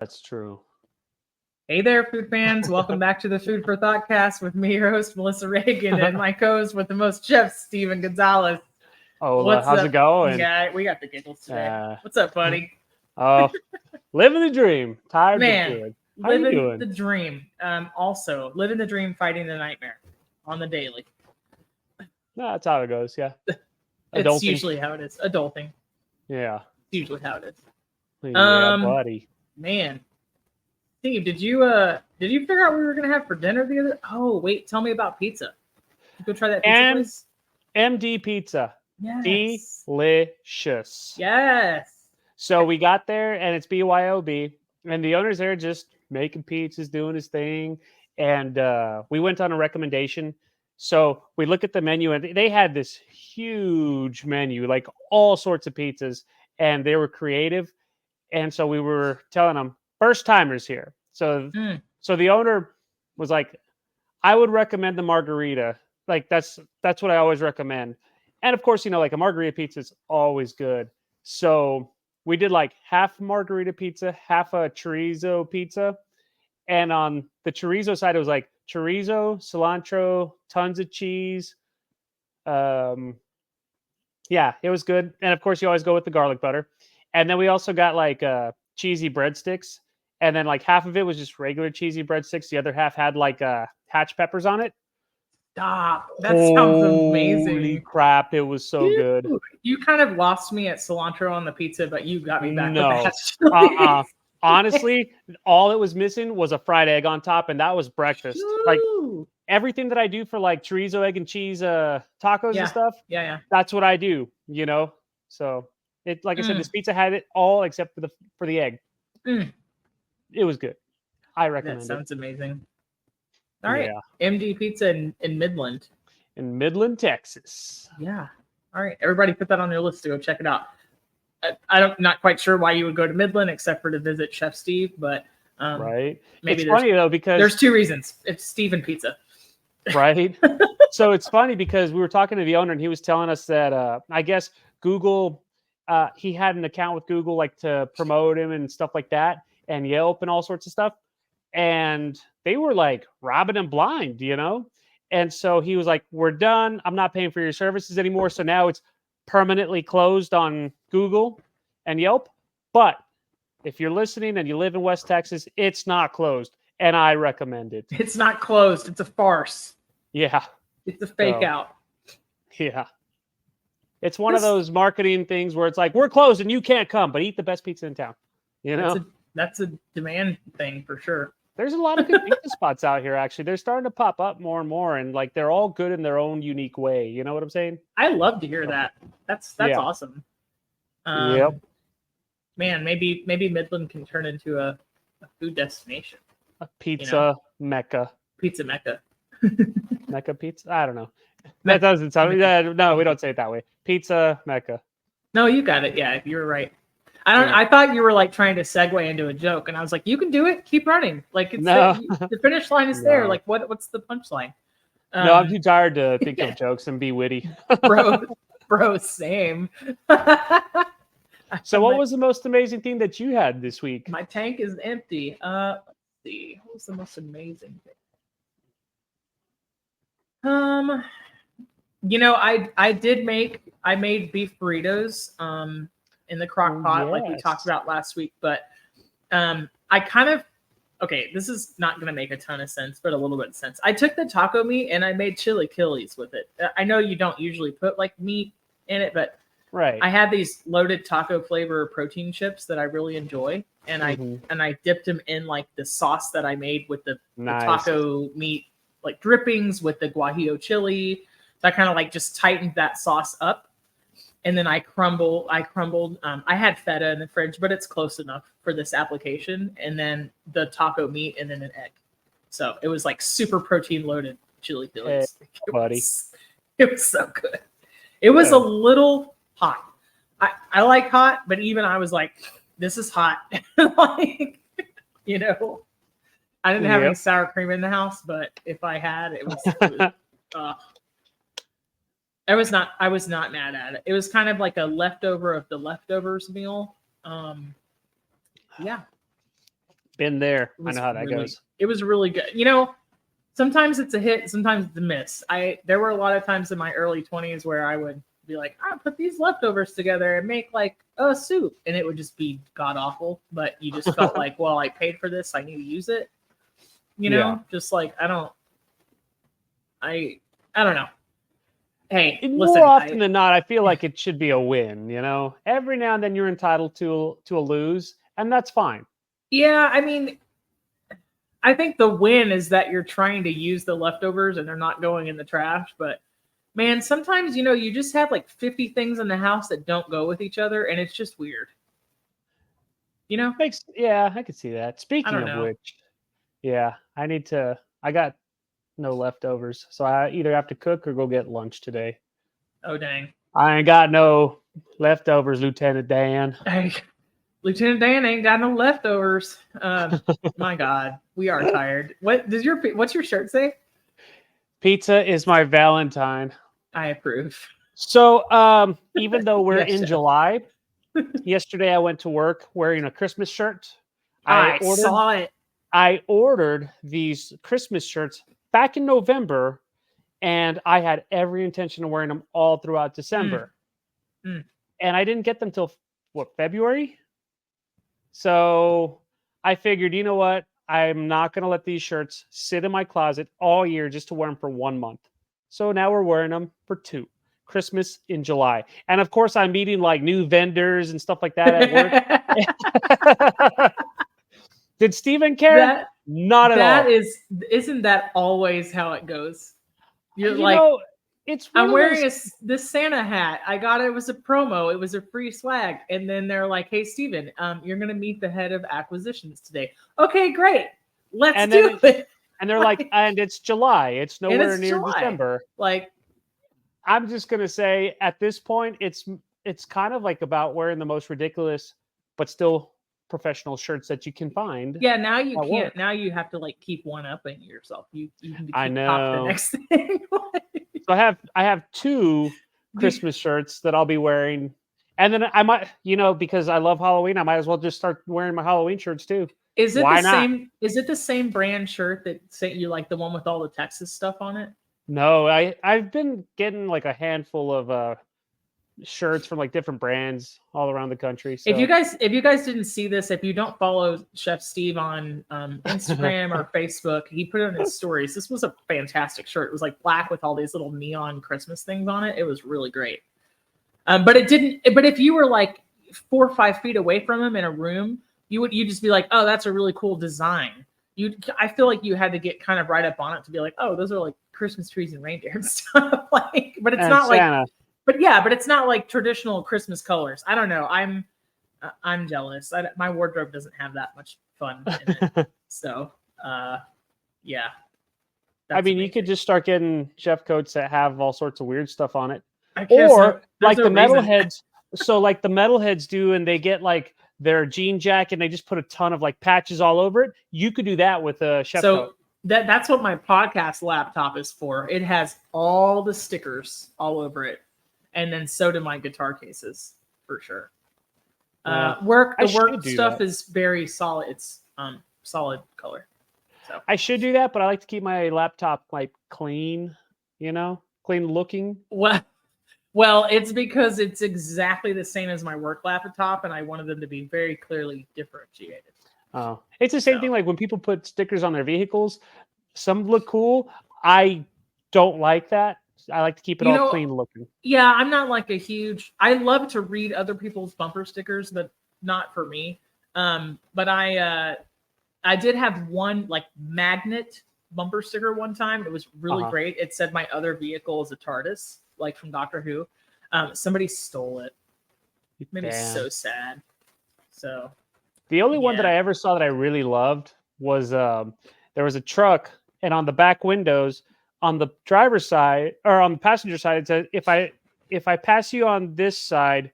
That's true. Hey there, food fans. Welcome back to the Food for ThoughtCast with me, your host, Melissa Reagan, and my co-host with the most chefs, Steven Gonzalez. Oh, What's how's up? it going? Yeah, we got the giggles today. What's up, buddy? Oh, living the dream. Tired Man, but good. How you living doing? the dream. Also, living the dream, fighting the nightmare on the daily. No, that's how it goes. Yeah. It's usually how it is. Adulting. Yeah. It's usually how it is. Yeah, buddy. Man, Steve, did you figure out what we were gonna have for dinner the other? Oh, wait, tell me about pizza. You go try that pizza place? MD Pizza. Yes. Delicious. Yes. So we got there, and it's BYOB, and the owner's there just making pizzas, doing his thing, and we went on a recommendation. So we look at the menu, and they had this huge menu, like all sorts of pizzas, and they were creative. And so we were telling them first timers here. So the owner was like, I would recommend the margarita. Like that's what I always recommend. And of course, like a margarita pizza is always good. So we did like half margarita pizza, half a chorizo pizza. And on the chorizo side, it was like chorizo, cilantro, tons of cheese. Yeah, it was good. And of course, you always go with the garlic butter. And then we also got like cheesy breadsticks. And then like half of it was just regular cheesy breadsticks. The other half had like hatch peppers on it. Stop. That sounds amazing. Holy crap, it was so good. You kind of lost me at cilantro on the pizza, but you got me back with that. Honestly, all it was missing was a fried egg on top, and that was breakfast. Ooh. Like everything that I do for like chorizo, egg, and cheese tacos and stuff. Yeah. That's what I do, So it, like I said, this pizza had it all except for the egg. It was good. I recommend it. That sounds amazing. All right. Yeah. MD Pizza in Midland. In Midland, Texas. Yeah. All right. Everybody put that on your list to go check it out. I'm not quite sure why you would go to Midland except for to visit Chef Steve, but right. Maybe it's funny though, because there's two reasons. It's Steve and pizza. Right. So it's funny because we were talking to the owner and he was telling us that I guess Google, he had an account with Google like to promote him and stuff like that, and Yelp and all sorts of stuff. And they were like robbing him blind, And so he was like, we're done. I'm not paying for your services anymore. So now it's permanently closed on Google and Yelp. But if you're listening and you live in West Texas, it's not closed. And I recommend it. It's not closed. It's a farce. Yeah. It's a fake out. Yeah. It's one of those marketing things where it's like, we're closed and you can't come, but eat the best pizza in town. That's a demand thing for sure. There's a lot of good pizza spots out here, actually. They're starting to pop up more and more, and like they're all good in their own unique way. You know what I'm saying? I love to hear that. That's awesome. Yep. Man, maybe Midland can turn into a food destination. A pizza mecca. Pizza mecca. Mecca pizza? I don't know. That doesn't sound. No, we don't say it that way. Pizza mecca. No, you got it. Yeah, you're right. I thought you were like trying to segue into a joke, and I was like, "You can do it. Keep running. Like it's the finish line is there. Like what's the punchline?" No, I'm too tired to think of jokes and be witty. bro, same. So, what was the most amazing thing that you had this week? My tank is empty. Let's see. What was the most amazing thing? I made beef burritos. In the crock pot, like we talked about last week. But this is not going to make a ton of sense, but a little bit of sense. I took the taco meat and I made chili killies with it. I know you don't usually put like meat in it, but I had these loaded taco flavor protein chips that I really enjoy. And I dipped them in like the sauce that I made with the taco meat, like drippings with the guajillo chili. So I kind of like just tightened that sauce up. And then I crumbled. I had feta in the fridge, but it's close enough for this application. And then the taco meat and then an egg. So it was like super protein loaded chili fillets. It was so good. It was a little hot. I like hot, but even I was like, this is hot. I didn't have any sour cream in the house, but if I had, it was I was not mad at it. It was kind of like a leftover of the leftovers meal. Yeah. Been there. I know how that goes. It was really good. Sometimes it's a hit, sometimes it's a miss. There were a lot of times in my early 20s where I would be like, I'll put these leftovers together and make like a soup, and it would just be god awful. But you just felt like, well, I paid for this, I need to use it. Just like I don't know. Hey, more often than not, I feel like it should be a win. Every now and then you're entitled to a lose, and that's fine. Yeah, I mean, I think the win is that you're trying to use the leftovers and they're not going in the trash. But man, sometimes, you just have like 50 things in the house that don't go with each other, and it's just weird. Yeah, I could see that. Speaking of which, yeah, I got no leftovers. So I either have to cook or go get lunch today. Oh, dang. I ain't got no leftovers, Lieutenant Dan. Hey. Lieutenant Dan ain't got no leftovers. My God, we are tired. What's your shirt say? Pizza is my Valentine. I approve. So, even though we're in July, yesterday I went to work wearing a Christmas shirt. I saw it. I ordered these Christmas shirts back in November, and I had every intention of wearing them all throughout December. And I didn't get them till February? So I figured, you know what? I'm not going to let these shirts sit in my closet all year just to wear them for 1 month. So now we're wearing them for 2. Christmas in July. And of course, I'm meeting like new vendors and stuff like that at work. Did Steven care? Not at all. Isn't that always how it goes? You're I'm wearing this Santa hat. I got it was a promo. It was a free swag. And then they're like, hey, Steven, you're going to meet the head of acquisitions today. Okay, great. Let's do it. And they're like, and it's July. It's nowhere near December. Like, I'm just going to say at this point, it's kind of like about wearing the most ridiculous, but still professional shirts that you can find. Yeah, now you can't. Work. Now you have to like keep one up in yourself. You can keep I know. Pop the next thing. So I have 2 Christmas shirts that I'll be wearing, and then I might, because I love Halloween, I might as well just start wearing my Halloween shirts too. Is it same? Is it the same brand shirt that sent you like the one with all the Texas stuff on it? No, I've been getting like a handful of shirts from like different brands all around the country. So. If you guys didn't see this, if you don't follow Chef Steve on Instagram or Facebook, he put it in his stories. This was a fantastic shirt. It was like black with all these little neon Christmas things on it. It was really great. But if you were like 4 or 5 feet away from him in a room, you'd just be like, oh, that's a really cool design. I feel like you had to get kind of right up on it to be like, oh, those are like Christmas trees and reindeer and stuff. But it's not Santa. But it's not like traditional Christmas colors. I don't know. I'm jealous. My wardrobe doesn't have that much fun in it. So, yeah. I mean, you could just start getting chef coats that have all sorts of weird stuff on it, or like the metalheads. So, like the metalheads do, and they get like their jean jacket, and they just put a ton of like patches all over it. You could do that with a chef coat. That's what my podcast laptop is for. It has all the stickers all over it. And then so do my guitar cases for sure. The work stuff is very solid. It's solid color. So I should do that, but I like to keep my laptop like clean, clean looking. Well, it's because it's exactly the same as my work laptop, and I wanted them to be very clearly differentiated. Oh, it's the same thing. Like when people put stickers on their vehicles, some look cool. I don't like that. I like to keep it all clean looking. Yeah, I'm not like I love to read other people's bumper stickers, but not for me. But I did have one like magnet bumper sticker one time. It was really great. It said my other vehicle is a TARDIS, like from Doctor Who. Somebody stole it. Made me so sad. So the only one that I ever saw that I really loved was there was a truck, and on the back windows, on the driver's side or on the passenger side, it says, if I pass you on this side,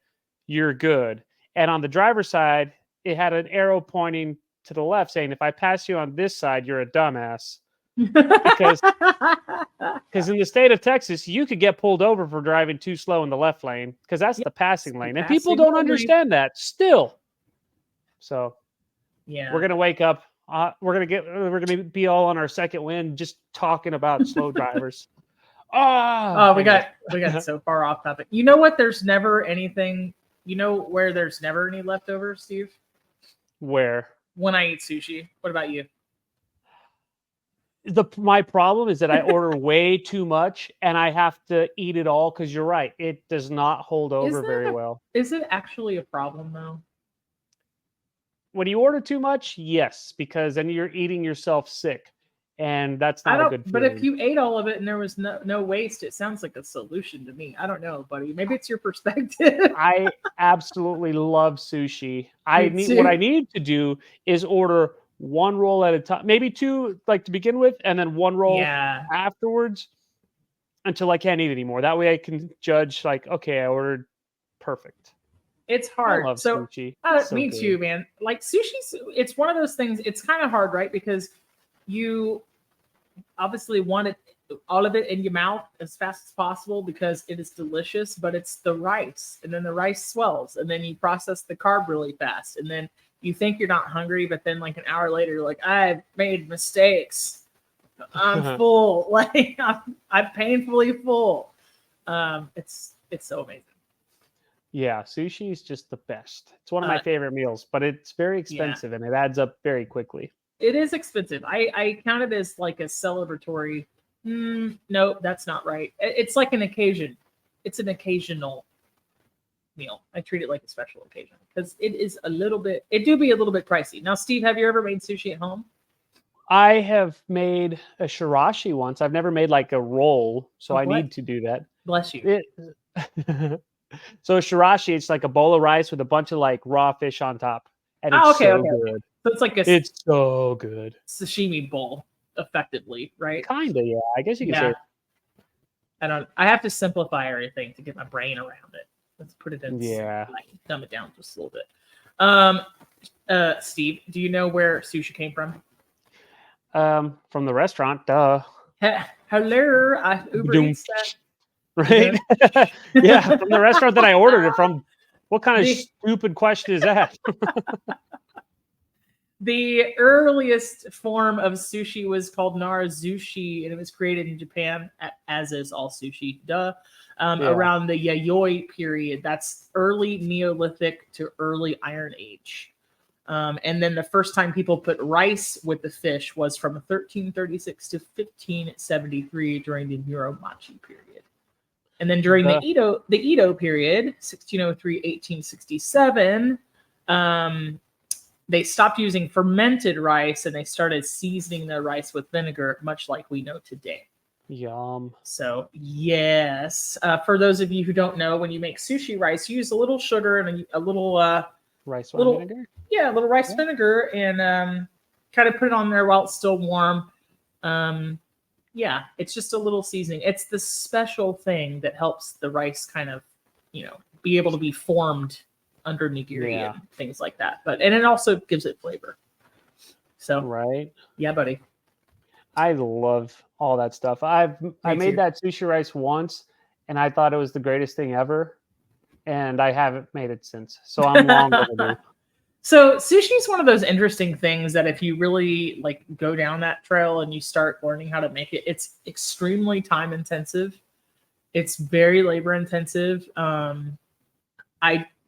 you're good. And on the driver's side, it had an arrow pointing to the left saying, if I pass you on this side, you're a dumbass. Because in the state of Texas, you could get pulled over for driving too slow in the left lane because that's the passing lane. And people don't understand that still. So we're going to wake up We're gonna be all on our second win just talking about slow drivers. Oh, we got so far off topic. You know what? There's never anything. You know where there's never any leftovers, Steve? Where? When I eat sushi. What about you? My problem is that I order way too much and I have to eat it all because you're right. It does not hold over very well. Is it actually a problem though? When you order too much, yes, because then you're eating yourself sick. And that's not a good feeling. But if you ate all of it and there was no waste, it sounds like a solution to me. I don't know, buddy. Maybe it's your perspective. I absolutely love sushi. What I need to do is order one roll at a time, maybe two, like to begin with, and then one roll afterwards until I can't eat anymore. That way I can judge, like, okay, I ordered perfect. It's hard. I love sushi. Me too, man. Like sushi, it's one of those things. It's kind of hard, right? Because you obviously want it, all of it in your mouth as fast as possible because it is delicious, but it's the rice, and then the rice swells, and then you process the carb really fast, and then you think you're not hungry, but then like an hour later, you're like, I've made mistakes. I'm full. Like I'm painfully full. It's so amazing. Yeah, sushi is just the best. It's one of my favorite meals, but it's very expensive and it adds up very quickly. It is expensive. I count it as like a celebratory. No, that's not right. It's like an occasion. It's an occasional meal. I treat it like a special occasion because it is a little bit. It do be a little bit pricey. Now, Steve, have you ever made sushi at home? I have made a shirashi once. I've never made like a roll, so I need to do that. Bless you. So shirashi, it's like a bowl of rice with a bunch of like raw fish on top, and it's so good. So it's like it's so good sashimi bowl, effectively, right? Kinda, yeah. I guess you can say. I have to simplify everything to get my brain around it. Let's put it in. Like dumb it down just a little bit. Steve, do you know where sushi came from? From the restaurant, duh. Hello, Uber Eats that. Right? Yeah, from the restaurant that I ordered it from. What kind of stupid question is that? The earliest form of sushi was called narazushi, and it was created in Japan, as is all sushi, around the Yayoi period. That's early Neolithic to early Iron Age. And then the first time people put rice with the fish was from 1336 to 1573 during the Muromachi period. And then during the Edo period, 1603-1867, they stopped using fermented rice and they started seasoning their rice with vinegar, much like we know today. Yum. So, yes. For those of you who don't know, when you make sushi rice, you use a little sugar and a little rice vinegar? Yeah, a little rice vinegar and kind of put it on there while it's still warm. Yeah, it's just a little seasoning. It's the special thing that helps the rice kind of, be able to be formed under nigiri and things like that. And it also gives it flavor. So, yeah, buddy. I love all that stuff. I made that sushi rice once, and I thought it was the greatest thing ever, and I haven't made it since. So I'm long overdue. So sushi is one of those interesting things that if you really like go down that trail and you start learning how to make it, it's extremely time intensive. It's very labor intensive.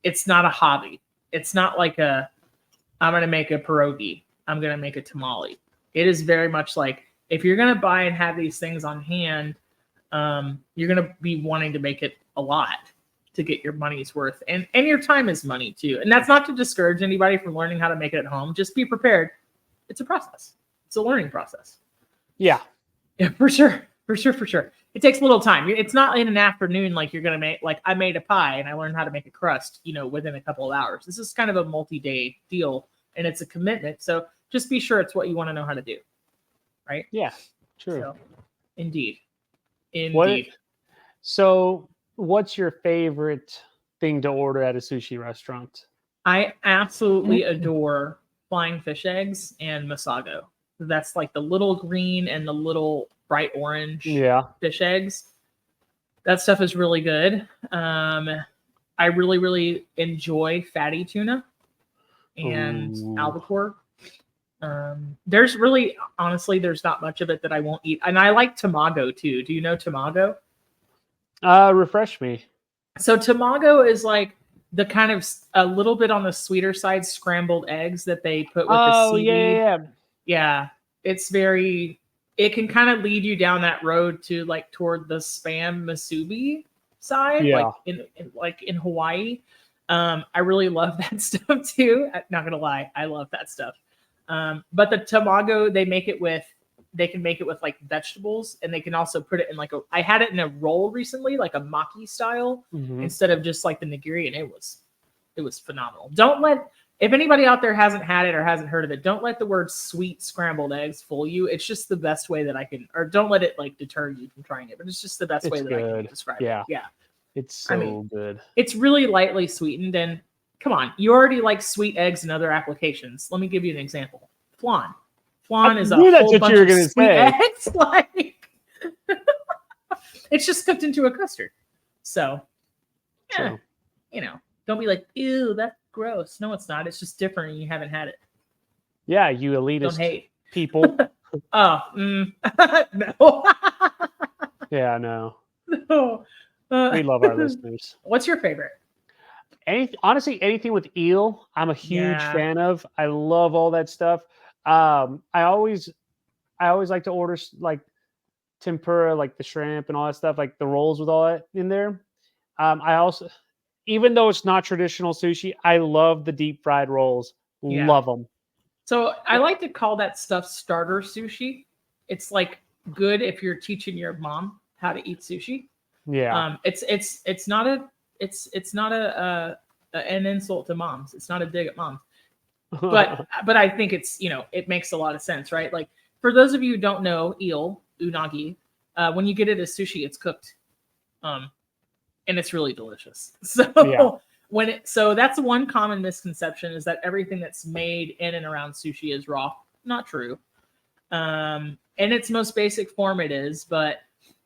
It's not a hobby. It's not like I'm going to make a pierogi. I'm going to make a tamale. It is very much like if you're going to buy and have these things on hand, you're going to be wanting to make it a lot to get your money's worth. And your time is money too. And that's not to discourage anybody from learning how to make it at home. Just be prepared. It's a process. It's a learning process. Yeah. Yeah, for sure. It takes a little time. It's not in an afternoon like you're going to make, like I made a pie and I learned how to make a crust, within a couple of hours. This is kind of a multi-day deal and it's a commitment. So just be sure it's what you want to know how to do. Right? Yeah, true. So, indeed. So what's your favorite thing to order at a sushi restaurant? I absolutely adore flying fish eggs and masago. That's like the little green and the little bright orange fish eggs. That stuff is really good. I really, really enjoy fatty tuna and albacore. There's really, honestly, there's not much of it that I won't eat. And I like tamago too. Do you know tamago? Refresh me. So tamago is like the kind of a little bit on the sweeter side scrambled eggs that they put with the seaweed. Yeah. It's very, it can kind of lead you down that road to like toward the spam musubi side, like in Hawaii. I really love that stuff too. I'm not gonna lie, I love that stuff. But the tamago, they can make it with like vegetables, and they can also put it in like I had it in a roll recently, like a maki style, instead of just like the nigiri, and it was phenomenal. If anybody out there hasn't had it or hasn't heard of it, don't let the word sweet scrambled eggs fool you. It's just the best way that I can, or don't let it like deter you from trying it, but it's just the best way that I can describe it. Yeah. It's so good. It's really lightly sweetened, and come on, you already like sweet eggs in other applications. Let me give you an example. Flan. Flan is a whole bunch of sweet eggs. Like, it's just cooked into a custard. So, you know, don't be like, ew, that's gross. No, it's not. It's just different, and you haven't had it. Yeah, you elitist don't hate people. No. Yeah, no. No. We love our listeners. What's your favorite? Honestly, anything with eel, I'm a huge fan of. I love all that stuff. I always like to order like tempura, like the shrimp and all that stuff, like the rolls with all that in there. I also, even though it's not traditional sushi, I love the deep fried rolls. Love them. So I like to call that stuff starter sushi. It's like good if you're teaching your mom how to eat sushi. Yeah. It's not an insult to moms. It's not a dig at moms. But I think it's, it makes a lot of sense, right? Like, for those of you who don't know eel, unagi, when you get it as sushi, it's cooked. And it's really delicious. So so that's one common misconception, is that everything that's made in and around sushi is raw. Not true. In its most basic form it is, but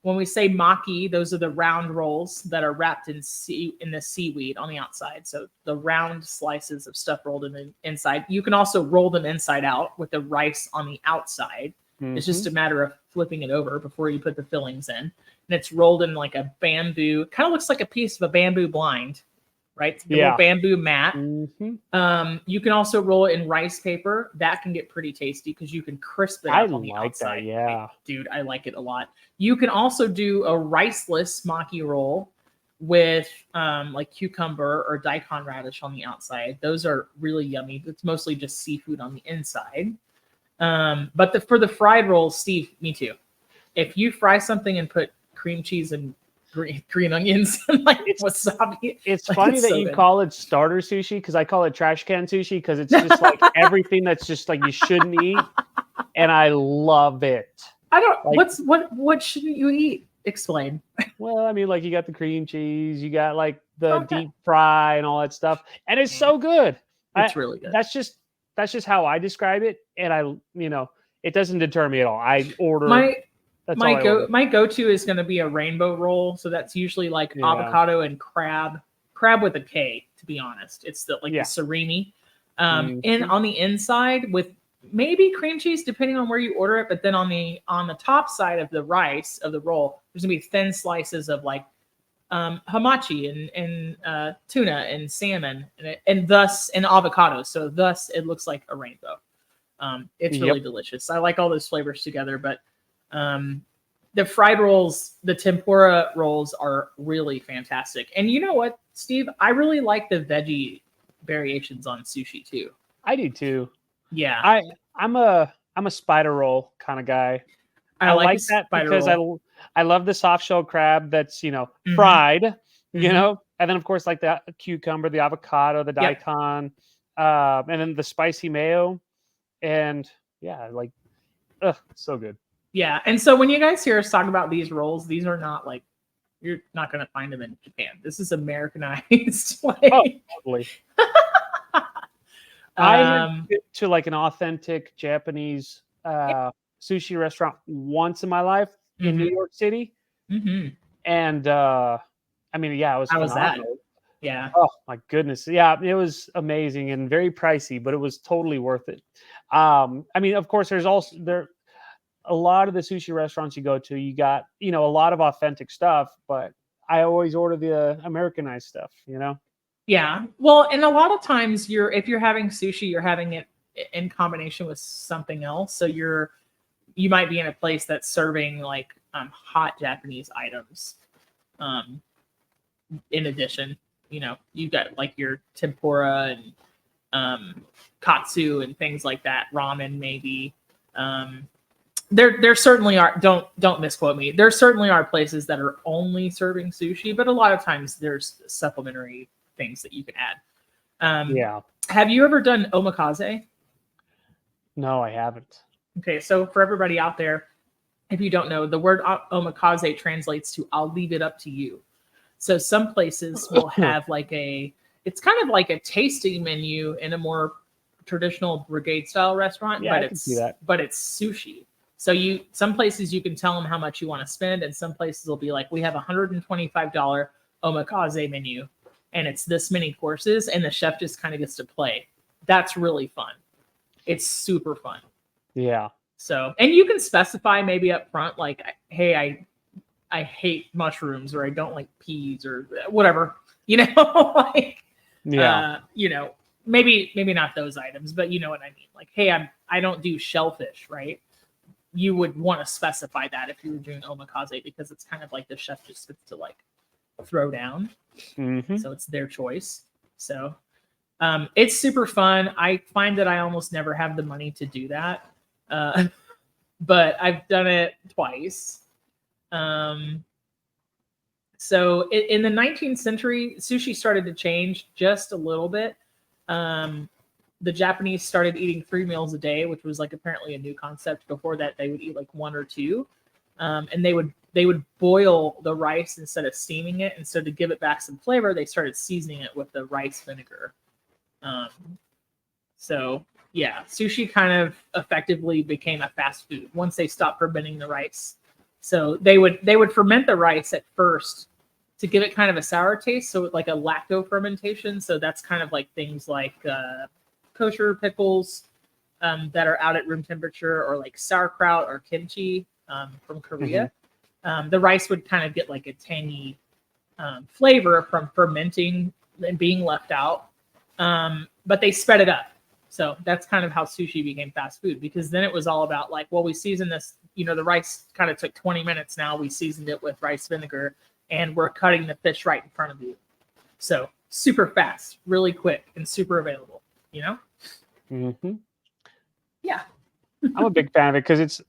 when we say maki, those are the round rolls that are wrapped in the seaweed on the outside. So the round slices of stuff rolled in the inside. You can also roll them inside out with the rice on the outside. It's just a matter of flipping it over before you put the fillings in. And it's rolled in like a bamboo, kind of looks like a piece of a bamboo blind, right? The little bamboo mat. You can also roll it in rice paper. That can get pretty tasty because you can crisp it up on the outside. Dude, I like it a lot. You can also do a riceless maki roll with like cucumber or daikon radish on the outside. Those are really yummy. It's mostly just seafood on the inside. But for the fried rolls, Steve, me too. If you fry something and put cream cheese and green onions and like wasabi, it's like, funny that you call it starter sushi, because I call it trash can sushi, because it's just like everything that's just like you shouldn't eat, and I love it. I don't. Like, what shouldn't you eat? Explain. Well, I mean, like, you got the cream cheese, you got like the deep fry and all that stuff, and it's so good. It's really good. That's just how I describe it, and it doesn't deter me at all. I order my go-to is going to be a rainbow roll. So that's usually like avocado and crab with a K, to be honest. It's the surimi. And on the inside with maybe cream cheese, depending on where you order it. But then on the top side of the rice of the roll, there's gonna be thin slices of like hamachi and tuna and salmon and avocado. So thus it looks like a rainbow. It's really delicious. I like all those flavors together, but the fried rolls, the tempura rolls are really fantastic. And you know what, Steve? I really like the veggie variations on sushi too. I do too. Yeah. I'm a spider roll kind of guy. I like that because I love the soft shell crab that's, fried, and then of course like the cucumber, the avocado, the daikon, and then the spicy mayo, and so good. Yeah, and so when you guys hear us talk about these rolls, these are not like, you're not going to find them in Japan. This is Americanized. Totally. I went to like an authentic Japanese sushi restaurant once in my life in New York City, and I mean, it was phenomenal. How was that? Yeah. Oh my goodness. Yeah, it was amazing and very pricey, but it was totally worth it. I mean, of course, there's also there a lot of the sushi restaurants you go to, you got, a lot of authentic stuff, but I always order the Americanized stuff, Yeah. Well, and a lot of times if you're having sushi, you're having it in combination with something else. So you might be in a place that's serving like hot Japanese items. In addition, you've got like your tempura and katsu and things like that, ramen maybe. There certainly are, don't misquote me. There certainly are places that are only serving sushi, but a lot of times there's supplementary things that you can add. Yeah. Have you ever done omakase? No, I haven't. Okay, so for everybody out there, if you don't know, the word omakase translates to "I'll leave it up to you." So some places will have it's kind of like a tasting menu in a more traditional brigade style restaurant, Yeah, I can see that. but it's sushi. So some places you can tell them how much you want to spend, and some places will be like, we have $125 omakase menu, and it's this many courses, and the chef just kind of gets to play. That's really fun. It's super fun. Yeah. So, and you can specify maybe up front, like, hey, I hate mushrooms, or I don't like peas, or whatever, like, yeah, maybe not those items, but you know what I mean? Like, hey, I don't do shellfish, right? You would want to specify that if you were doing omakase, because it's kind of like the chef just gets to like throw down. Mm-hmm. So it's their choice. So it's super fun. I find that I almost never have the money to do that. But I've done it twice. So in the 19th century, sushi started to change just a little bit. The Japanese started eating 3 meals a day, which was like apparently a new concept. Before that, they would eat like 1 or 2, and they would boil the rice instead of steaming it. And so to give it back some flavor, they started seasoning it with the rice vinegar. So yeah, sushi kind of effectively became a fast food once they stopped fermenting the rice. So they would ferment the rice at first to give it kind of a sour taste, so like a lacto fermentation. So that's kind of like things like kosher pickles that are out at room temperature, or like sauerkraut or kimchi from Korea. Mm-hmm. The rice would kind of get like a tangy flavor from fermenting and being left out, but they sped it up. So that's kind of how sushi became fast food, because then it was all about like, well, we seasoned this, the rice kind of took 20 minutes. Now we seasoned it with rice vinegar, and we're cutting the fish right in front of you. So super fast, really quick, and super available, Mm-hmm. Yeah. I'm a big fan of it because it's,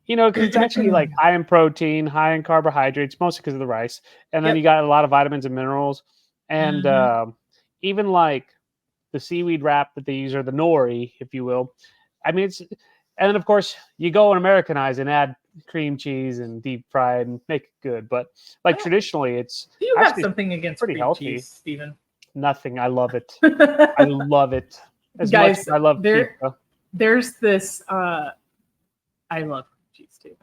because it's actually like high in protein, high in carbohydrates, mostly because of the rice. And then you got a lot of vitamins and minerals. And even like the seaweed wrap that they use, or the nori, if you will. I mean, and then of course you go and Americanize and add cream cheese and deep fried and make it good. But like traditionally, it's do you have something against pretty cream healthy. Cheese, Stephen? Nothing. I love it. I love it as Guys, much as I love pizza. There's this. I love cream cheese too.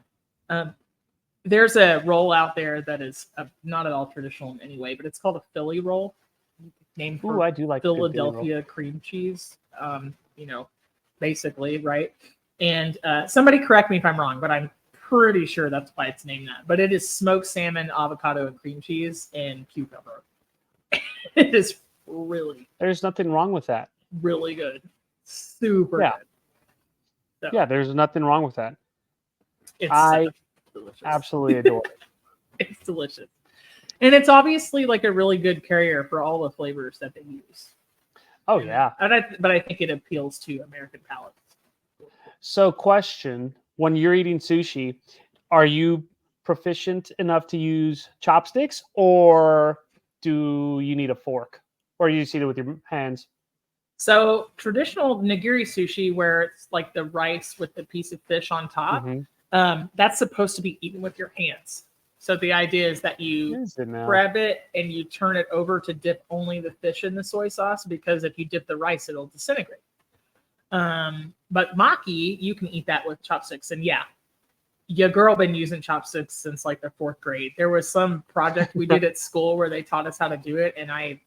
There's a roll out there that is not at all traditional in any way, but it's called a Philly roll, named for I do like Philadelphia cream cheese. Basically, right? And somebody correct me if I'm wrong, but I'm pretty sure that's why it's named that. But it is smoked salmon, avocado, and cream cheese, and cucumber. It is really. There's nothing wrong with that. Really good. Super good. So, yeah, there's nothing wrong with that. I absolutely adore it. It's delicious. And it's obviously like a really good carrier for all the flavors that they use. Oh, yeah. But I think it appeals to American palates. So, question, when you're eating sushi, are you proficient enough to use chopsticks, or do you need a fork, or you just eat it with your hands? So traditional nigiri sushi, where it's like the rice with the piece of fish on top, that's supposed to be eaten with your hands. So the idea is that you grab it and you turn it over to dip only the fish in the soy sauce, because if you dip the rice, it'll disintegrate. But maki, you can eat that with chopsticks. And yeah, your girl been using chopsticks since like the 4th grade. There was some project we did at school where they taught us how to do it, and I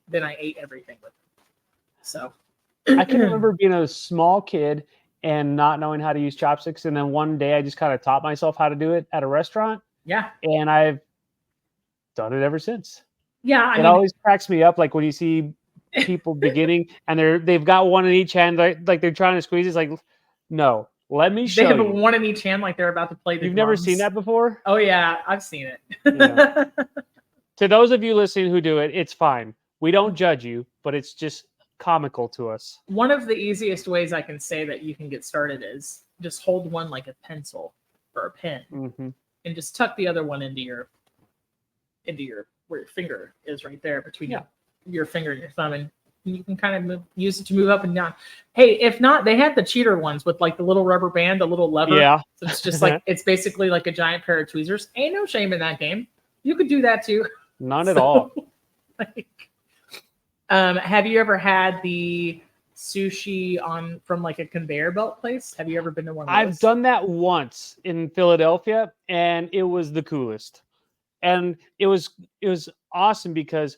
then I ate everything with them. So I can remember being a small kid and not knowing how to use chopsticks, and then one day I just kind of taught myself how to do it at a restaurant. Yeah, and I've done it ever since. Yeah, it always cracks me up, like when you see people beginning and they've got one in each hand, like they're trying to squeeze. It's like, no, let me show they have you. one in each hand, like they're about to play the You've drums. never seen that before? Oh yeah, I've seen it. Yeah. To those of you listening who do it, it's fine. We don't judge you, but it's just comical to us. One of the easiest ways I can say that you can get started is just hold one like a pencil or a pen, and just tuck the other one into your where your finger is, right there between your finger and your thumb, and you can kind of use it to move up and down. Hey, if not, they have the cheater ones with like the little rubber band, the little lever. Yeah. So it's just like it's basically like a giant pair of tweezers. Ain't no shame in that game. You could do that too. None at all. Like, have you ever had the sushi from like a conveyor belt place? Have you ever been to one of those? I've done that once in Philadelphia, and it was the coolest. And it was awesome because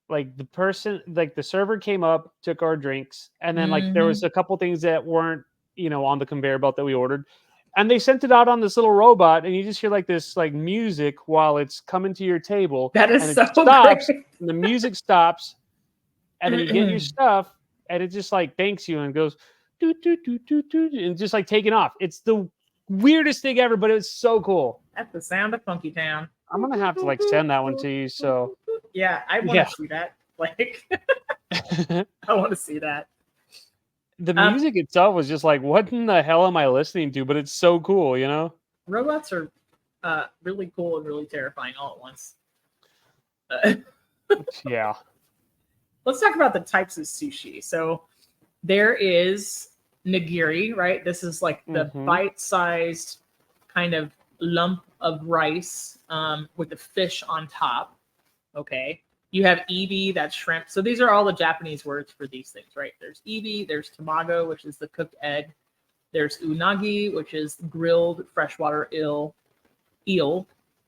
like the server came up, took our drinks, and then like there was a couple things that weren't, on the conveyor belt that we ordered. And they sent it out on this little robot, and you just hear like this like music while it's coming to your table. That is and it so stops, great. and the music stops, and then you get your stuff, and it just like thanks you and goes doo, doo, doo, doo, doo, and just like taking off. It's the weirdest thing ever, but it's so cool. That's the sound of Funky Town. I'm gonna have to like send that one to you. So yeah, I want to see that. Like, I want to see that. The music itself was just like, what in the hell am I listening to? But it's so cool, Robots are really cool and really terrifying all at once. Yeah. Let's talk about the types of sushi. So there is nigiri, right? This is like the bite-sized kind of lump of rice with the fish on top. Okay. You have ebi, that's shrimp. So these are all the Japanese words for these things, right? There's ebi, there's tamago, which is the cooked egg. There's unagi, which is grilled freshwater eel.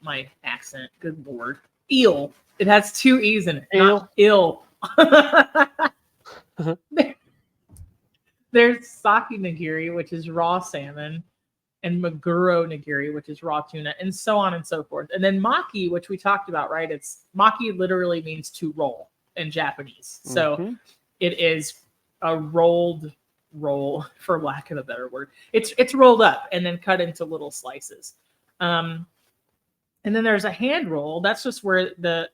My accent, good lord. Eel. It has two E's in it. Not ill. There's sake nigiri, which is raw salmon, and maguro nigiri, which is raw tuna, and so on and so forth. And then maki, which we talked about, right? Maki literally means to roll in Japanese. So it is a rolled roll, for lack of a better word. It's rolled up and then cut into little slices. And then there's a hand roll. That's just where the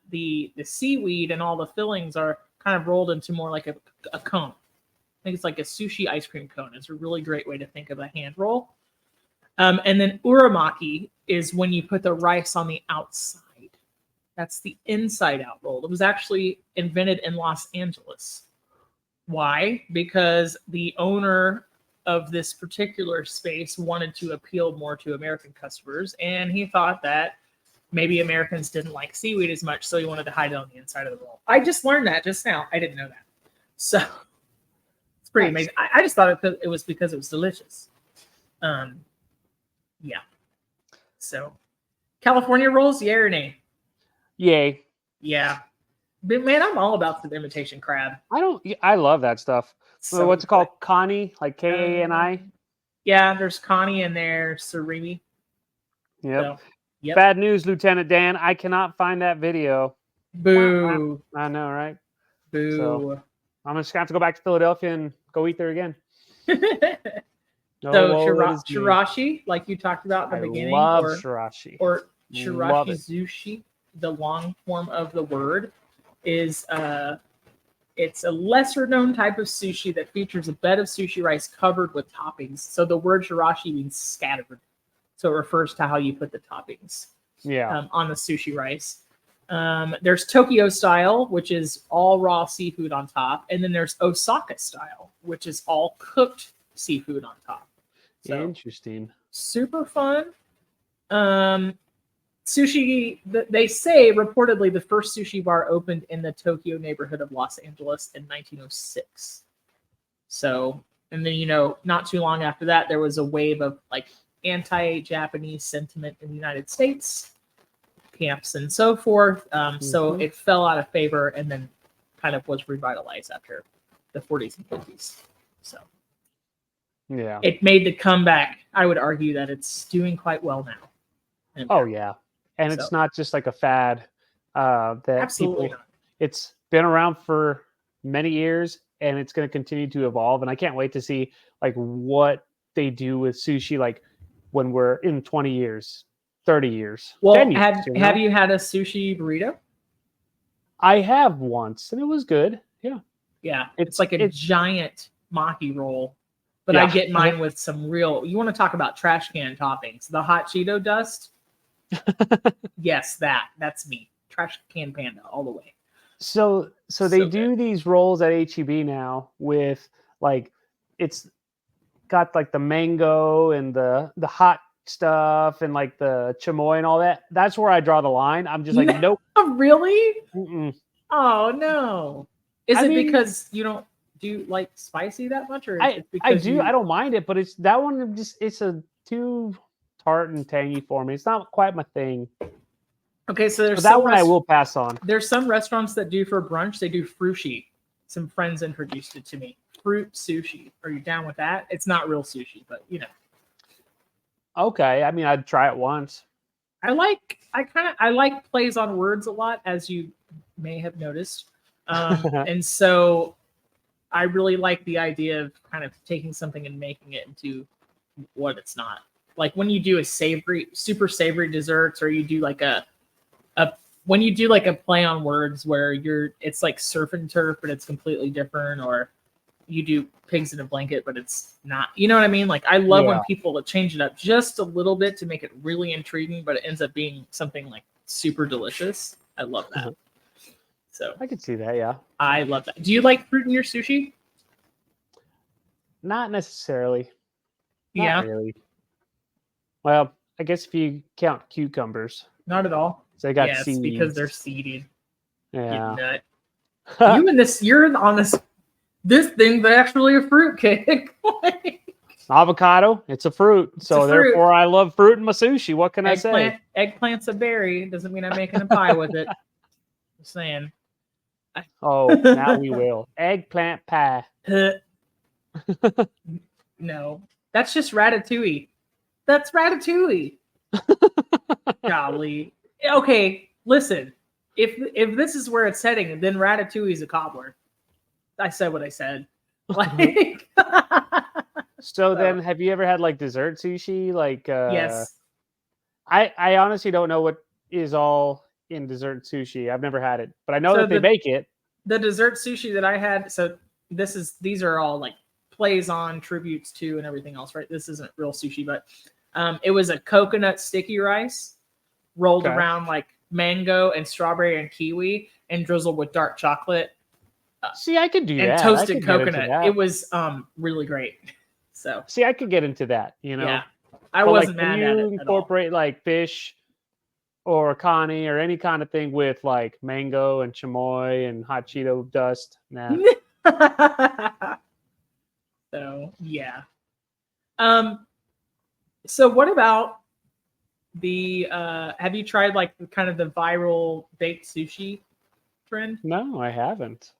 seaweed and all the fillings are kind of rolled into more like a cone. I think it's like a sushi ice cream cone. It's a really great way to think of a hand roll. And then uramaki is when you put the rice on the outside. That's the inside out roll. It was actually invented in Los Angeles. Why? Because the owner of this particular space wanted to appeal more to American customers, and he thought that maybe Americans didn't like seaweed as much, so he wanted to hide it on the inside of the roll. I just learned that just now. I didn't know that. So it's pretty amazing. I just thought it was because it was delicious. Yeah. So, California rolls, yay or nay? Yay. Yeah. But man, I'm all about the imitation crab. I love that stuff. So what's it called? Kani, like Kani? Yeah, there's Kani in there, surimi. Yep. So, yep. Bad news, Lieutenant Dan. I cannot find that video. Boo. I know, right? Boo. So, I'm just going to have to go back to Philadelphia and go eat there again. So shirashi, like you talked about in the beginning, shirashi. Or shirashi sushi, the long form of the word, is it's a lesser known type of sushi that features a bed of sushi rice covered with toppings. So the word shirashi means scattered. So it refers to how you put the toppings on the sushi rice. There's Tokyo style, which is all raw seafood on top. And then there's Osaka style, which is all cooked seafood on top. So, interesting. Super fun. Sushi, they say reportedly the first sushi bar opened in the Tokyo neighborhood of Los Angeles in 1906. So, and then, not too long after that, there was a wave of like anti-Japanese sentiment in the United States, camps and so forth. So it fell out of favor, and then kind of was revitalized after the 40s and 50s. So yeah, it made the comeback. I would argue that it's doing quite well now. Oh yeah, and it's not just like a fad. That absolutely people, not. It's been around for many years, and it's going to continue to evolve. And I can't wait to see like what they do with sushi, like when we're in 20 years, 30 years, Well, 10 years. Have you had a sushi burrito? I have once, and it was good. Yeah. Yeah, it's like a giant maki roll, but I get mine with some real. You want to talk about trash can toppings? The hot Cheeto dust. Yes, that's me. Trash can panda all the way. So they do these rolls at HEB now with like, it's got like the mango and the hot stuff and like the chamoy and all that. That's where I draw the line. I'm just like, nope. Really? Mm-mm. Oh no. Is it because you don't do like spicy that much, or I do. I don't mind it, but it's that one. It's a too tart and tangy for me. It's not quite my thing. Okay, so there's that one I will pass on. There's some restaurants that do for brunch. They do frushi. Some friends introduced it to me. Fruit sushi. Are you down with that? It's not real sushi, but you know. Okay, I mean, I'd try it once. I like plays on words a lot, as you may have noticed, and so I really like the idea of kind of taking something and making it into what it's not. Like when you do a super savory desserts, or you do like when you do like a play on words where it's like surf and turf, but it's completely different, or you do pigs in a blanket, but it's not. You know what I mean? Like I love when people change it up just a little bit to make it really intriguing, but it ends up being something like super delicious. I love that. So I could see that. Yeah, I love that. Do you like fruit in your sushi? Not necessarily. Not really. Well, I guess if you count cucumbers. Not at all. So they got seeds. Because they're seeded. Yeah. You nut. You're on this thing's actually a fruit cake. Avocado, it's a fruit. Therefore I love fruit in my sushi. What can I say? Eggplant's a berry. Doesn't mean I'm making a pie with it. Just saying. Oh, now we will. Eggplant pie. No. That's just ratatouille. That's ratatouille. Golly. Okay, listen. If this is where it's heading, then ratatouille is a cobbler. I said what I said. Like so then have you ever had like dessert sushi? Like yes. I honestly don't know what is all in dessert sushi. I've never had it, but I know that they make it. The dessert sushi that I had, so these are all like plays on, tributes to, and everything else, right? This isn't real sushi, but it was a coconut sticky rice rolled around like mango and strawberry and kiwi and drizzled with dark chocolate. See, I could do that. And toasted coconut. It was really great. So see, I could get into that, you know. Yeah. I wasn't mad at it. When you incorporate like fish or kani or any kind of thing with like mango and chamoy and hot Cheeto dust. Nah. So yeah. So what about the have you tried like kind of the viral baked sushi trend? No, I haven't.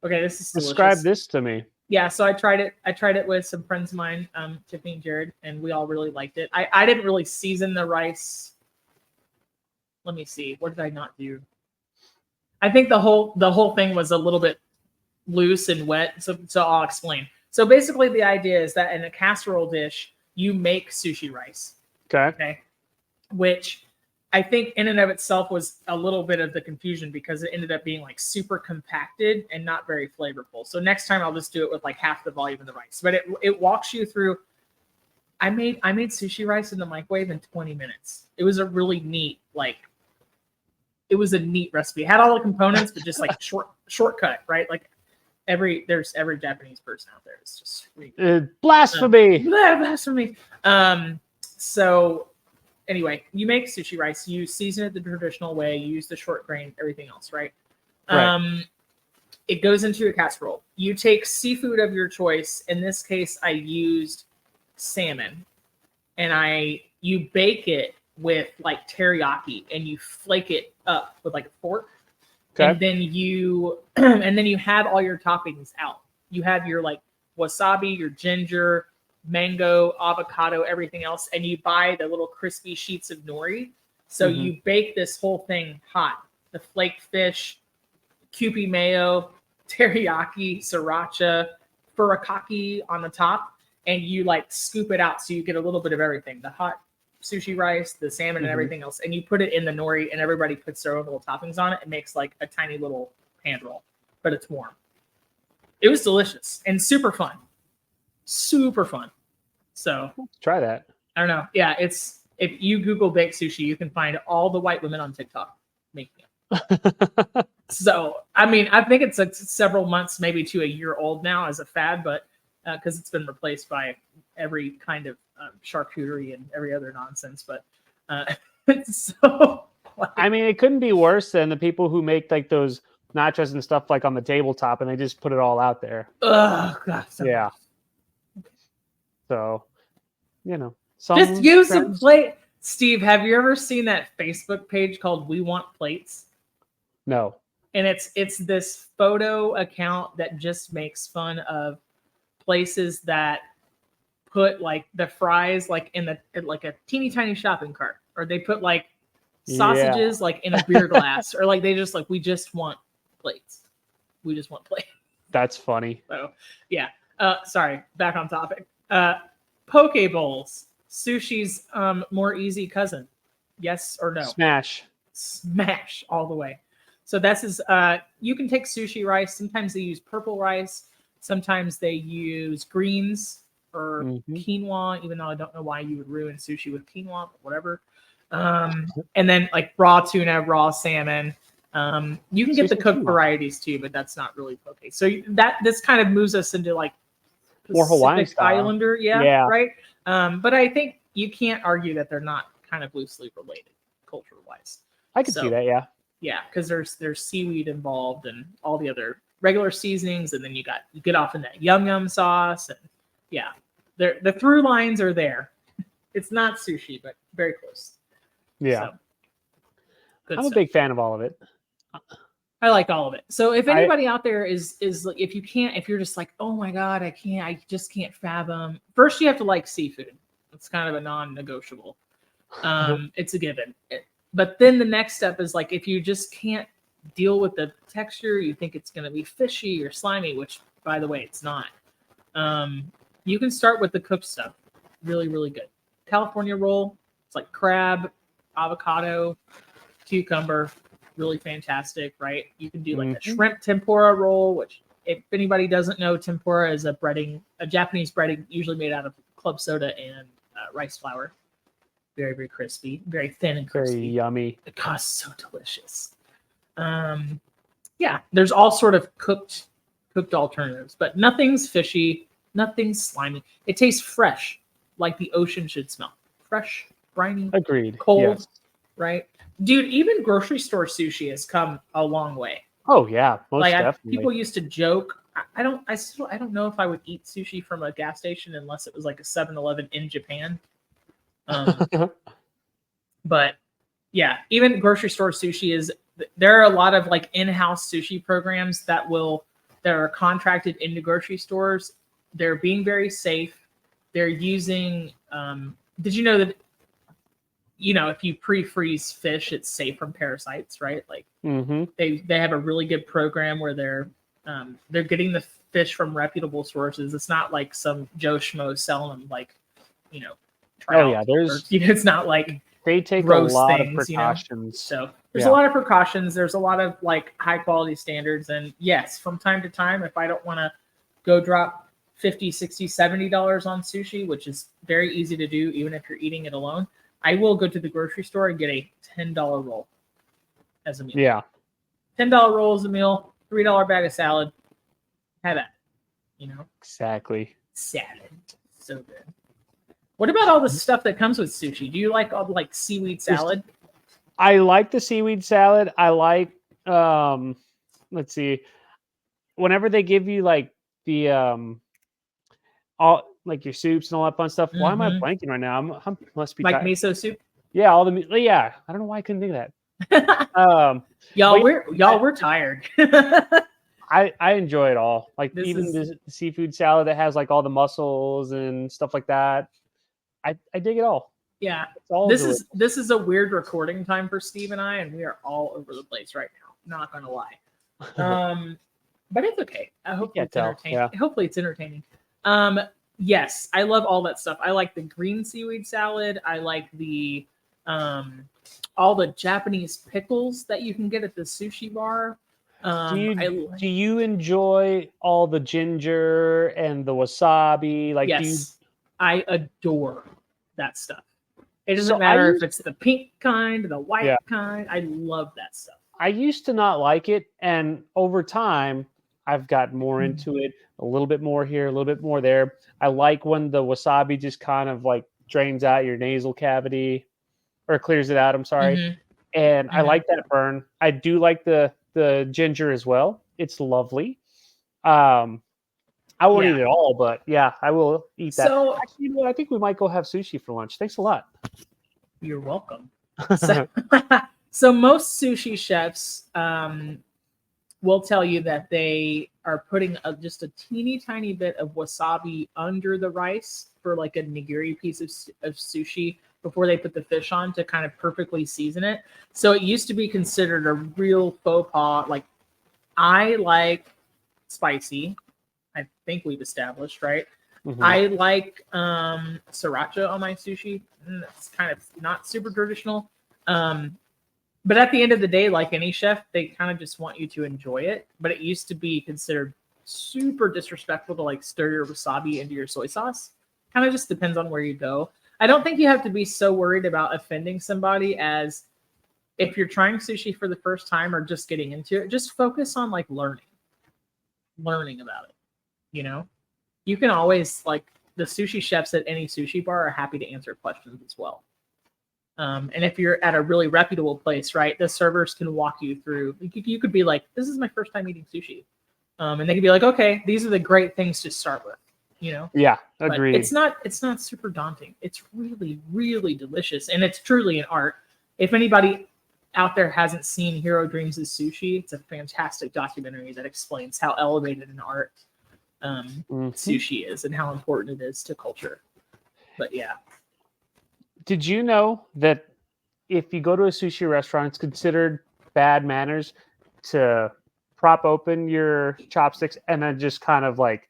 Okay, this is delicious. Describe this to me. Yeah, so I tried it. I tried it with some friends of mine, Tiffany and Jared, and we all really liked it. I didn't really season the rice. Let me see. What did I not do? I think the whole thing was a little bit loose and wet. So I'll explain. So basically, the idea is that in a casserole dish, you make sushi rice. Okay. Which I think in and of itself was a little bit of the confusion because it ended up being like super compacted and not very flavorful. So next time I'll just do it with like half the volume of the rice. But it walks you through. I made sushi rice in the microwave in 20 minutes. It was a really neat it was a neat recipe. It had all the components, but just like shortcut, right? Like there's every Japanese person out there. It's just blasphemy. Blasphemy. So anyway, you make sushi rice. You season it the traditional way. You use the short grain, everything else, right? It goes into a casserole. You take seafood of your choice. In this case, I used salmon, and you bake it with like teriyaki, and you flake it up with like a fork, and then you have all your toppings out. You have your like wasabi, your ginger, mango, avocado, everything else, and you buy the little crispy sheets of nori. So you bake this whole thing hot. The flaked fish, Kewpie mayo, teriyaki, sriracha, furikake on the top, and you like scoop it out so you get a little bit of everything. The hot sushi rice, the salmon, and everything else, and you put it in the nori, and everybody puts their own little toppings on it. It makes like a tiny little hand roll, but it's warm. It was delicious and super fun. Super fun. So let's try that. I don't know. Yeah, it's if you Google baked sushi, you can find all the white women on TikTok making it. So I mean, I think it's several months, maybe to a year old now as a fad, but because it's been replaced by every kind of charcuterie and every other nonsense. But so like, I mean, it couldn't be worse than the people who make like those nachos and stuff like on the tabletop, and they just put it all out there. Oh God! Yeah. So, you know, just use a plate. Steve, have you ever seen that Facebook page called "We Want Plates"? No. And it's this photo account that just makes fun of places that put like the fries like in like a teeny tiny shopping cart, or they put like sausages like in a beer glass, or like they just like we just want plates. We just want plates. That's funny. So yeah. Sorry, back on topic. Poke bowls, sushi's more easy cousin. Yes or no? Smash all the way. So this is you can take sushi rice. Sometimes they use purple rice. Sometimes they use greens or quinoa, even though I don't know why you would ruin sushi with quinoa, but whatever. And then like raw tuna, raw salmon. You can get the cooked varieties too, but that's not really poke. So this kind of moves us into like more Hawaiian style. Islander, yeah, right. But I think you can't argue that they're not kind of loosely related culture wise. I can see that, yeah. Yeah, because there's seaweed involved and all the other regular seasonings, and then you get off in that yum sauce, and yeah, the through lines are there. It's not sushi, but very close. Yeah, so, I'm a big fan of all of it. I like all of it. So if anybody out there is if you're just like, oh my God, I just can't fathom. First, you have to like seafood. It's kind of a non-negotiable. It's a given. But then the next step is like, if you just can't deal with the texture, you think it's going to be fishy or slimy, which by the way, it's not. You can start with the cooked stuff. Really, really good. California roll. It's like crab, avocado, cucumber. Really fantastic, right? You can do like a shrimp tempura roll, which if anybody doesn't know, tempura is a Japanese breading, usually made out of club soda and rice flour. Very, very crispy, very thin and crispy. Very yummy. It costs so delicious. Yeah, there's all sort of cooked alternatives, but nothing's fishy, nothing's slimy. It tastes fresh, like the ocean should smell. Fresh, briny, agreed, cold, yes. Right? Dude, even grocery store sushi has come a long way. Oh yeah, most definitely. People used to joke. I don't know if I would eat sushi from a gas station unless it was like a 7-Eleven in Japan. But yeah, even grocery store sushi there are a lot of like in-house sushi programs that are contracted into grocery stores. They're being very safe. They're using did you know that if you pre-freeze fish, it's safe from parasites, right? Like they have a really good program where they're getting the fish from reputable sources. It's not like some Joe Schmo selling them like, trout. Oh yeah, it's not like they take a lot of precautions. So there's a lot of precautions. There's a lot of like high quality standards. And yes, from time to time, if I don't want to go drop $50, $60, $70 on sushi, which is very easy to do, even if you're eating it alone, I will go to the grocery store and get a $10 roll as a meal. Yeah. $10 roll as a meal, $3 bag of salad. Have that. Exactly. Salad. So good. What about all the stuff that comes with sushi? Do you like all the seaweed salad? I like the seaweed salad. I like let's see. Whenever they give you like the all like your soups and all that fun stuff. Why am I blanking right now? I must be like miso soup. Yeah, I don't know why I couldn't think of that. We're tired. I enjoy it all. Like even the seafood salad that has like all the mussels and stuff like that. I dig it all. Yeah. This is a weird recording time for Steve and I, and we are all over the place right now. Not gonna lie. But it's okay. Hopefully it's entertaining. Yeah. Hopefully it's entertaining. Yes, I love all that stuff. I like the green seaweed salad. I like the all the Japanese pickles that you can get at the sushi bar. Do you enjoy all the ginger and the wasabi? Like, yes, I adore that stuff. It doesn't matter if it's the pink kind, the white kind. I love that stuff. I used to not like it, and over time, I've gotten more into it. A little bit more here, a little bit more there. I like when the wasabi just kind of like drains out your nasal cavity, or clears it out. I'm sorry, and I like that burn. I do like the ginger as well. It's lovely. I won't eat it all, but yeah, I will eat that. So, actually, I think we might go have sushi for lunch. Thanks a lot. You're welcome. So most sushi chefs will tell you that they are putting just a teeny tiny bit of wasabi under the rice for like a nigiri piece of sushi before they put the fish on to kind of perfectly season it. So it used to be considered a real faux pas. Like, I like spicy. I think we've established, right? I like sriracha on my sushi. It's kind of not super traditional. But at the end of the day, like any chef, they kind of just want you to enjoy it. But it used to be considered super disrespectful to like stir your wasabi into your soy sauce. Kind of just depends on where you go. I don't think you have to be so worried about offending somebody as if you're trying sushi for the first time or just getting into it. Just focus on like learning about it. You know, you can always like the sushi chefs at any sushi bar are happy to answer questions as well. And if you're at a really reputable place, right, the servers can walk you through. You could be like, "This is my first time eating sushi," and they can be like, "Okay, these are the great things to start with." You know? Yeah, agreed. But it's not super daunting. It's really, really delicious, and it's truly an art. If anybody out there hasn't seen Hero Dreams' Sushi, it's a fantastic documentary that explains how elevated an art sushi is and how important it is to culture. But yeah. Did you know that if you go to a sushi restaurant, it's considered bad manners to prop open your chopsticks and then just kind of like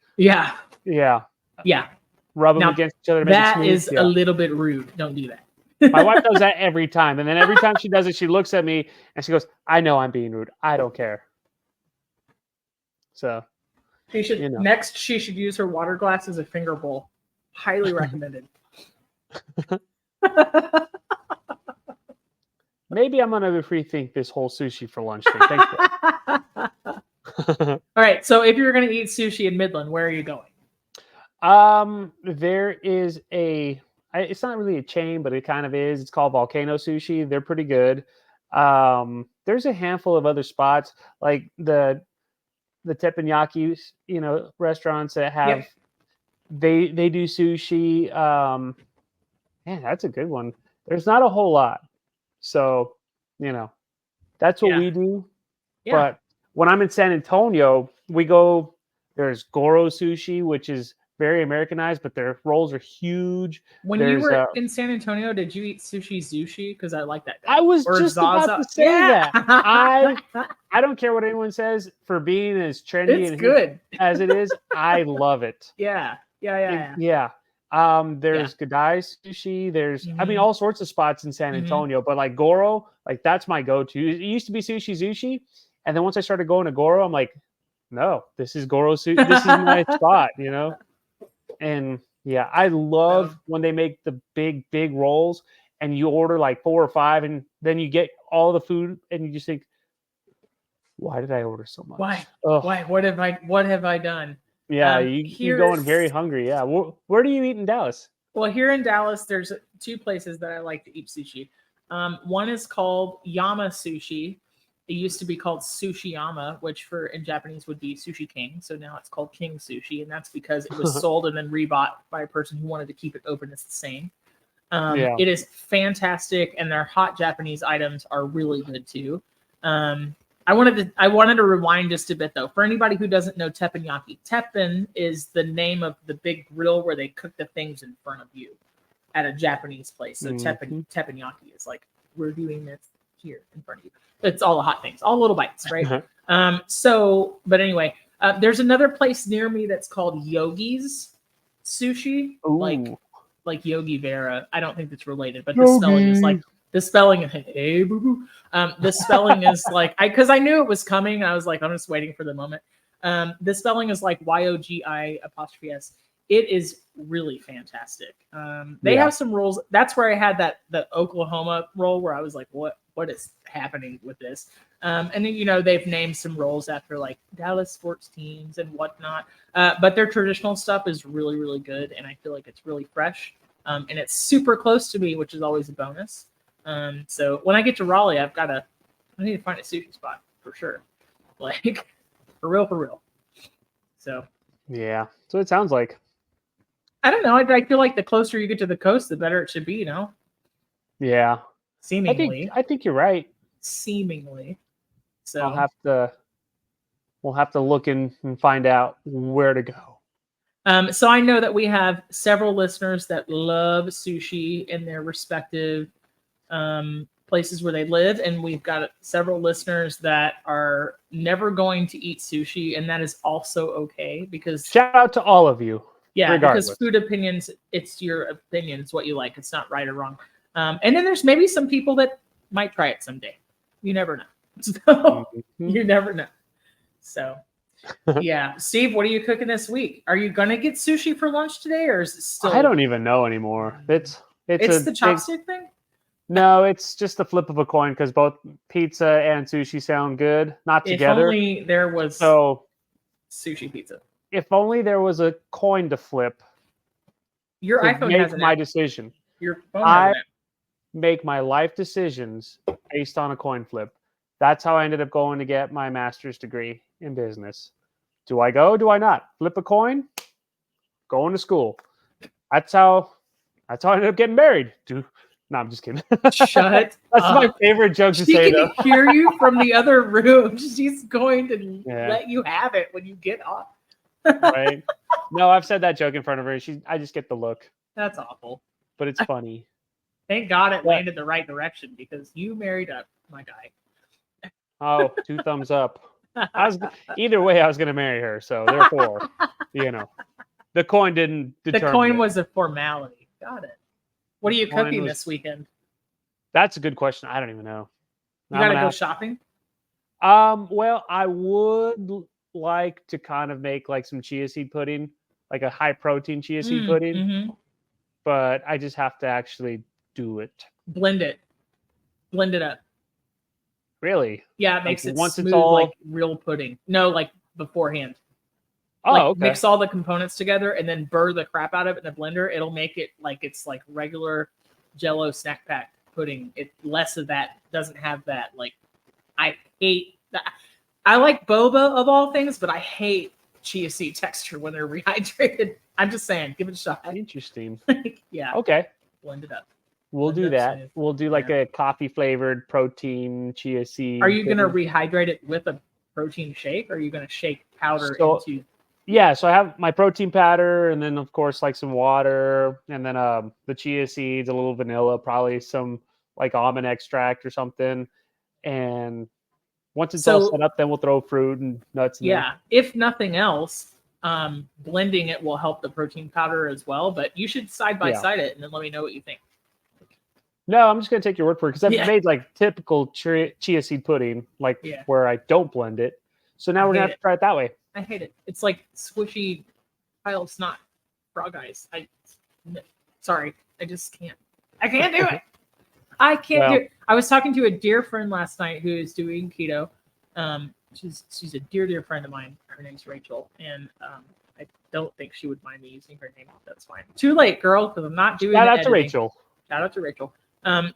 rub them against each other. That is a little bit rude. Don't do that. My wife does that every time, and then every time she does it, she looks at me and she goes, "I know I'm being rude. I don't care." So she should next. She should use her water glass as a finger bowl. Highly recommended. Maybe I'm gonna rethink this whole sushi for lunch thing. Thanks. All right, so if you're gonna eat sushi in Midland, where are you going? There is it's not really a chain, but it kind of is. It's called Volcano Sushi. They're pretty good. There's a handful of other spots like the teppanyaki, restaurants that have they do sushi. Man, that's a good one. There's not a whole lot. So, that's what we do. Yeah. But when I'm in San Antonio, there's Goro Sushi, which is very Americanized, but their rolls are huge. When you were in San Antonio, did you eat Sushi Zushi? Because I like that guy. I was just about to say that. I don't care what anyone says for being as trendy and good as it is. I love it. Yeah. There's Godai Sushi. There's, all sorts of spots in San Antonio, but like Goro, like that's my go-to. It used to be Sushi Zushi, and then once I started going to Goro, I'm like, no, this is Goro Sushi. This is my spot, And yeah, I love when they make the big rolls, and you order like 4 or 5, and then you get all the food, and you just think, why did I order so much? Why? Why? What have I done? Yeah, you're going very hungry. Yeah. Where do you eat in Dallas? Well, here in Dallas, there's 2 places that I like to eat sushi. One is called Yama Sushi. It used to be called Sushiyama, which in Japanese would be Sushi King. So now it's called King Sushi, and that's because it was sold and then rebought by a person who wanted to keep it open as the same. It is fantastic, and their hot Japanese items are really good too. I wanted to rewind just a bit though. For anybody who doesn't know teppanyaki, teppen is the name of the big grill where they cook the things in front of you at a Japanese place. So teppanyaki is like, we're doing this here in front of you. It's all the hot things, all little bites, right? But anyway, there's another place near me that's called Yogi's Sushi. Ooh. Like Yogi Vera. I don't think that's related, but the spelling is like the spelling. Hey, boo boo. The spelling is like because I knew it was coming. I was like, I'm just waiting for the moment. The spelling is like YOGI''S. It is really fantastic. They have some rolls. That's where I had the Oklahoma roll where I was like, what is happening with this? And then they've named some rolls after like Dallas sports teams and whatnot. But their traditional stuff is really, really good, and I feel like it's really fresh. And it's super close to me, which is always a bonus. So when I get to Raleigh, I need to find a sushi spot for sure. Like for real. So yeah. So it sounds like. I don't know. I feel like the closer you get to the coast, the better it should be, Yeah. Seemingly. I think you're right. Seemingly. So we'll have to look in and find out where to go. So I know that we have several listeners that love sushi in their respective places where they live, and we've got several listeners that are never going to eat sushi, and that is also okay because shout out to all of you. Yeah, regardless. Because food opinions, it's your opinion, it's what you like, it's not right or wrong. And then there's maybe some people that might try it someday. You never know. So you never know. So yeah, Steve, what are you cooking this week? Are you gonna get sushi for lunch today, or is it still? I don't even know anymore. It's the chopstick thing. No, it's just the flip of a coin because both pizza and sushi sound good, not together. If only there was sushi pizza. If only there was a coin to flip. Your iPhone has my decision. Your phone has make my life decisions based on a coin flip. That's how I ended up going to get my master's degree in business. Do I go? Do I not? Flip a coin? Going to school. That's how I ended up getting married. No, I'm just kidding. Shut That's my favorite joke to say, though. She can hear you from the other room. She's going to let you have it when you get off. Right? No, I've said that joke in front of her. I just get the look. That's awful. But it's funny. Thank God it landed the right direction because you married up my guy. Oh, 2 thumbs up. Either way, I was going to marry her. So therefore, the coin didn't determine. The coin was a formality. Got it. What are you cooking this weekend? That's a good question. I don't even know. You got to go shopping? Well, I would like to kind of make like some chia seed pudding, like a high protein chia seed pudding, but I just have to actually do it. Blend it up. Really? Yeah, it makes it smooth, like real pudding. No, like beforehand. Oh, okay. Mix all the components together and then burr the crap out of it in a blender. It'll make it like it's like regular Jell-O snack pack pudding. It less of that, doesn't have that. Like, I hate that. I like boba of all things, but I hate chia seed texture when they're rehydrated. I'm just saying, give it a shot. Interesting. Yeah. Okay. Blend it up. We'll do that. Smooth. We'll do like a coffee flavored protein chia seed. Are you going to rehydrate it with a protein shake, or are you going to shake powder into? Yeah, so I have my protein powder, and then of course like some water, and then the chia seeds, a little vanilla, probably some like almond extract or something, and once it's all set up, then we'll throw fruit and nuts in there. If nothing else, blending it will help the protein powder as well. But you should side by side it, and then let me know what you think. No, I'm just gonna take your word for it because I've made like typical chia seed pudding, like where I don't blend it. So now we're gonna have to try it that way. I hate it. It's like squishy pile of snot. Frog eyes. Sorry, I just can't. I can't do it. I can't do it. I was talking to a dear friend last night who is doing keto. She's a dear friend of mine. Her name's Rachel, and I don't think she would mind me using her name. That's fine. Too late, girl, because I'm not doing. Shout out to Rachel. Shout out to Rachel.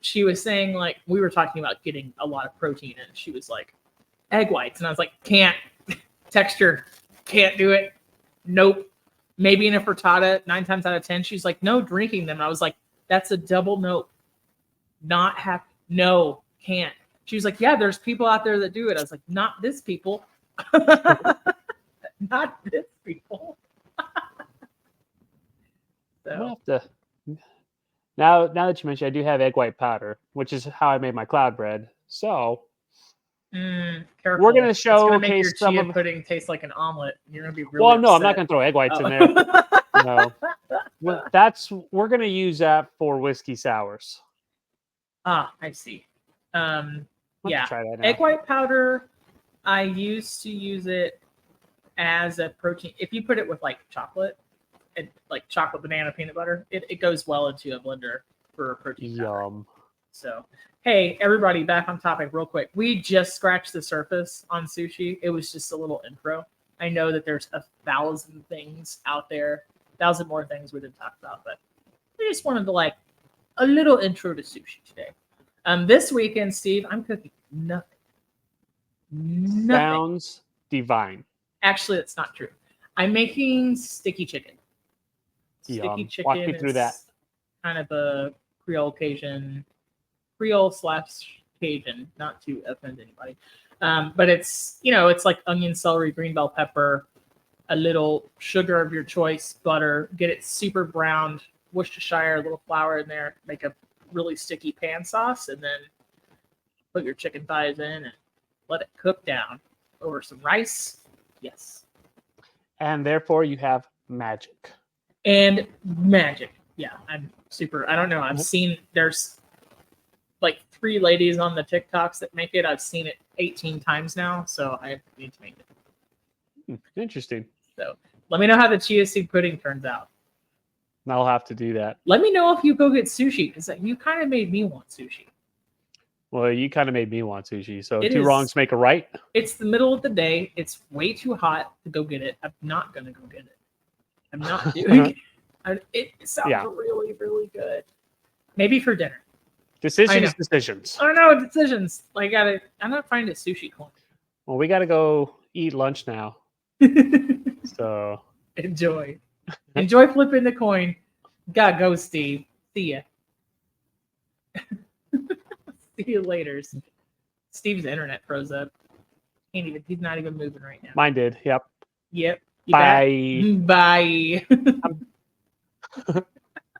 She was saying like we were talking about getting a lot of protein, and she was like egg whites, and I was like, can't. Texture, can't do it. Nope. Maybe in a frittata, 9 times out of 10. She's like, no, drinking them. And I was like, That's a double no. Not happy. No, can't. She was like, yeah, there's people out there that do it. I was like, not this people. Not this people. So. Have to. Now that you mention, I do have egg white powder, which is how I made my cloud bread. So careful. We're gonna show make your chia pudding taste like an omelet. You're gonna be really well. No, upset. I'm not gonna throw egg whites in there. No, we're gonna use that for whiskey sours. Ah, I see. Yeah, try that now. Egg white powder. I used to use it as a protein. If you put it with like chocolate and like chocolate banana peanut butter, it goes well into a blender for a protein powder. So, hey, everybody, back on topic real quick. We just scratched the surface on sushi. It was just a little intro. I know that there's 1,000 things out there, 1,000 more things we didn't talk about, but we just wanted to like a little intro to sushi today. This weekend, Steve, I'm cooking nothing. Sounds divine. Actually, that's not true. I'm making sticky chicken. Sticky chicken. Walk me through that. Kind of a Creole Cajun, not to offend anybody. But it's, it's like onion, celery, green bell pepper, a little sugar of your choice, butter, get it super browned, Worcestershire, a little flour in there, make a really sticky pan sauce, and then put your chicken thighs in and let it cook down over some rice. Yes. And therefore you have magic. And magic. Yeah, I'm super. I don't know. I've seen there's like 3 ladies on the TikToks that make it. I've seen it 18 times now, so I need to make it. Interesting. So let me know how the chia seed pudding turns out. I'll have to do that. Let me know if you go get sushi, because you kind of made me want sushi. Well, you kind of made me want sushi. So two wrongs make a right. It's the middle of the day. It's way too hot to go get it. I'm not going to go get it. I'm not doing it. It sounds really, really good. Maybe for dinner. Decisions. I know, decisions. I'm not finding a sushi coin. Well, we got to go eat lunch now. So enjoy flipping the coin. Gotta go, Steve. See ya. See you later. Steve's internet froze up. He's not even moving right now. Mine did. Yep. Yep. Bye. Bye.